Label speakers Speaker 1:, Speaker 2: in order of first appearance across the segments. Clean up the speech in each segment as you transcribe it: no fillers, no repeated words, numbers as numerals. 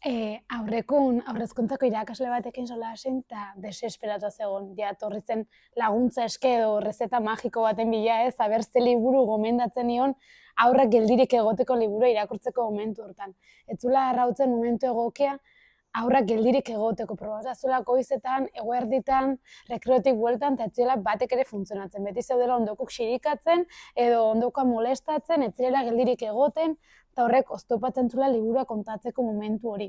Speaker 1: Aurrezkuntzako irakasle batekin solasen eta desesperatu zegoen. Ja, etorri zen laguntza eske edo rezeta magiko baten bila ez, aber ze liburu gomendatzen nion aurrak geldirik egoteko liburu irakurtzeko momentu hortan. Ez zula arrautzen momentu egokia aurrak geldirik egoteko probatu. Zula goizetan, eguerditan, rekreotik bueltan, eta ez zela batek ere funtzionatzen. Beti zeudela ondokuk xirikatzen edo ondokoa molestatzen, ez zirela geldirik egoten, eta horrek oztopatzen zula liburua kontatzeko momentu hori.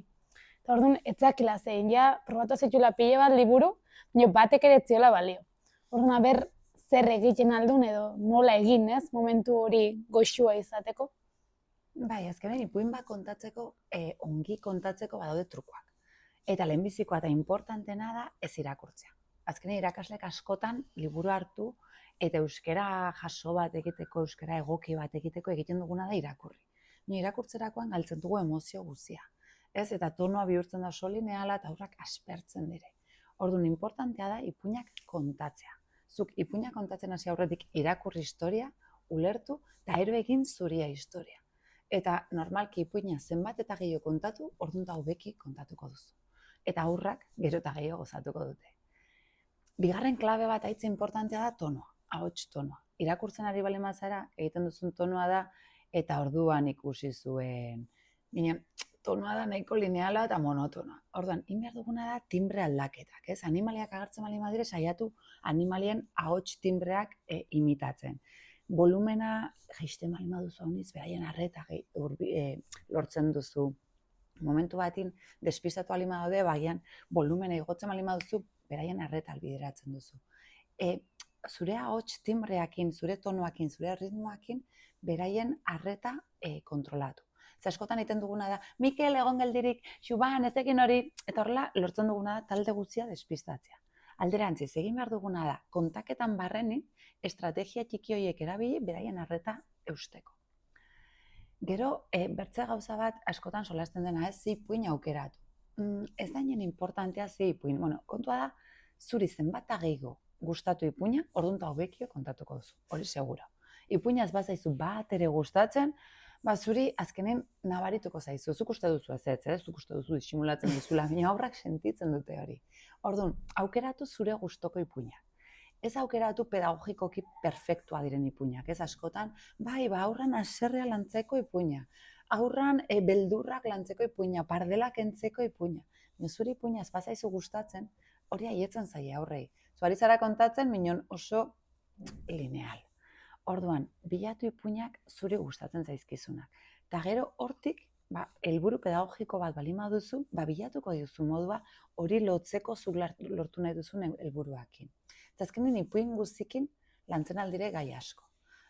Speaker 1: Eta orduan, etzakila zein, ja, probatu zitula pile bat liburu, baina batek ere ez ziola balio. Orduan, aber, zer egiten aldun edo nola egin, ez, momentu hori goxua izateko.
Speaker 2: Bai, azkenean ipuin bat kontatzeko, ongi kontatzeko badaude trukoak. Eta lehenbizikoa eta importantena da ez irakurtzea. Azkenean irakaslek askotan liburu hartu eta euskara jaso bat egiteko, euskara egoki bat egiteko egiten duguna da irakurri. Irakurtzerakoan galtzen dugu emozio guzia. Ez, eta tonua bihurtzen da oso lineala eta aurrak aspertzen dire. Orduan, importantea da ipuinak kontatzea. Zuk ipuinak kontatzen hasi aurretik irakurri historia, ulertu, eta ero egin zuria historia. Eta normalki ipuina zenbat eta gehiago kontatu, orduan da hobeki kontatuko duzu. Eta aurrak gero eta gehiago gozatuko dute. Bigarren klabe bat aitza importantea da tonoa, ahots tonoa. Irakurtzen ari bali mazara, egiten duzun tonoa da, eta orduan ikusi zuen. Baina tonoa da nahiko lineala eta monotonoa. Orduan, behar duguna da timbre aldaketak. Ez? Animaliak agertzen bali madire, saiatu animalien ahots timbreak imitatzen. Volumena jaisten bali maduzu hauniz, beraien arreta lortzen duzu. Momentu batin despistatu bali madaude, bagian volumena igotzen bali maduzu, beraien arreta albideratzen duzu. Zure ahots timbreakin, zure tonoakin, zure ritmoakin, beraien arreta kontrolatu. Askotan egiten duguna da, Mikel egon geldirik, Xuban, ez egin hori, eta horrela lortzen duguna da talde guztia despistatzea. Alderantziz, egin behar duguna da, kontaketan barrenik, estrategia txiki horiek erabili, beraien arreta eusteko. Gero, bertze gauza bat askotan solasten dena ez, ipuin aukeratu. Ez da inen importantea ipuin. Kontua da, zuri zenbat gehiago gustatu ipuina, orduan eta hobekio kontatuko duzu, hori segura. Ipuina ez bazaizu bat ere gustatzen, zuri azkenen nabarituko zaizu, zuk uste duzu ez, zuk uste duzu disimulatzen duzula, baina aurrak sentitzen dute hori. Orduan, aukeratu zure gustoko ipuina. Ez aukeratu pedagogikoki perfektua diren ipuinak, ez askotan, aurran haserrea lantzeko ipuina, aurran beldurrak lantzeko ipuina, pardelak entzeko ipuina. Zuri ipuina ez bazaizu gustatzen, hori aietzen zaie aurrei. Zuari zara kontatzen, minon oso lineal. Orduan, bilatu ipuinak zuri gustatzen zaizkizunak. Eta gero hortik, helburu pedagogiko bat balima duzu, bilatuko duzu modua hori lotzeko zuk lortu nahi duzun helburuakin. Eta azkenean ipuin guztikin lantzen aldire gai asko.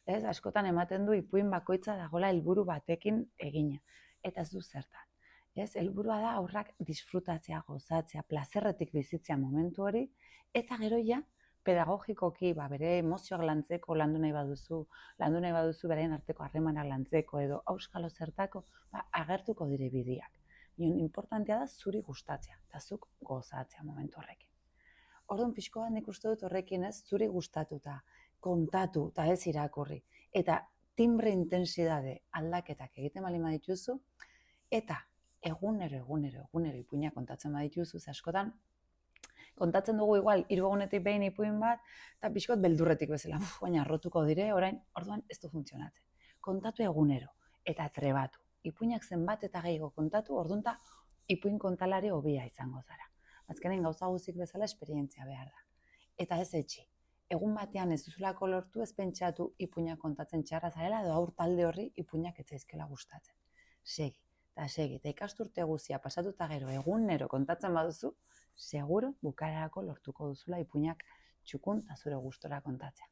Speaker 2: Ez, askotan ematen du ipuin bakoitza dagoela helburu batekin egina. Eta ez du zertan. Ez, helburua da aurrak disfrutatzea, gozatzea, plazerretik bizitzea momentu hori, eta gero ja, pedagogikoki bere emozioak lantzeko landu nahi baduzu beraien arteko harremanak lantzeko edo auskalo zertako, agertuko dire bideak. Importantea da zuri gustatzea, eta zuk gozatzea momentu horrekin. Orduan pixko bat nik uste dut horrekin ez, zuri gustatuta, kontatu eta ez irakurri, eta timbre intensidade aldaketak egiten bali badituzu, eta egunero ipuina kontatzen badituzu, askotan kontatzen dugu igual, 3 egunetik behin ipuin bat, eta pixkot beldurretik bezala, baina arrotuko dire, orduan ez du funtzionatzen. Kontatu egunero, eta trebatu. Ipuinak zenbat eta gehiago kontatu, orduan eta ipuin kontalari hobia izango zara. Azkenen gauza guzik bezala esperientzia behar da. Eta ez etxi. Egun batean ez duzulako lortu ez pentsatu ipuinak kontatzen txarra zarela, edo aur talde horri ipuinak ez zaizkela gustatzen. Segi, eta ikasturte guzia pasatuta gero egunero kontatzen baduzu, seguro bukararako lortuko duzula ipuinak txukun eta zure gustora kontatzea.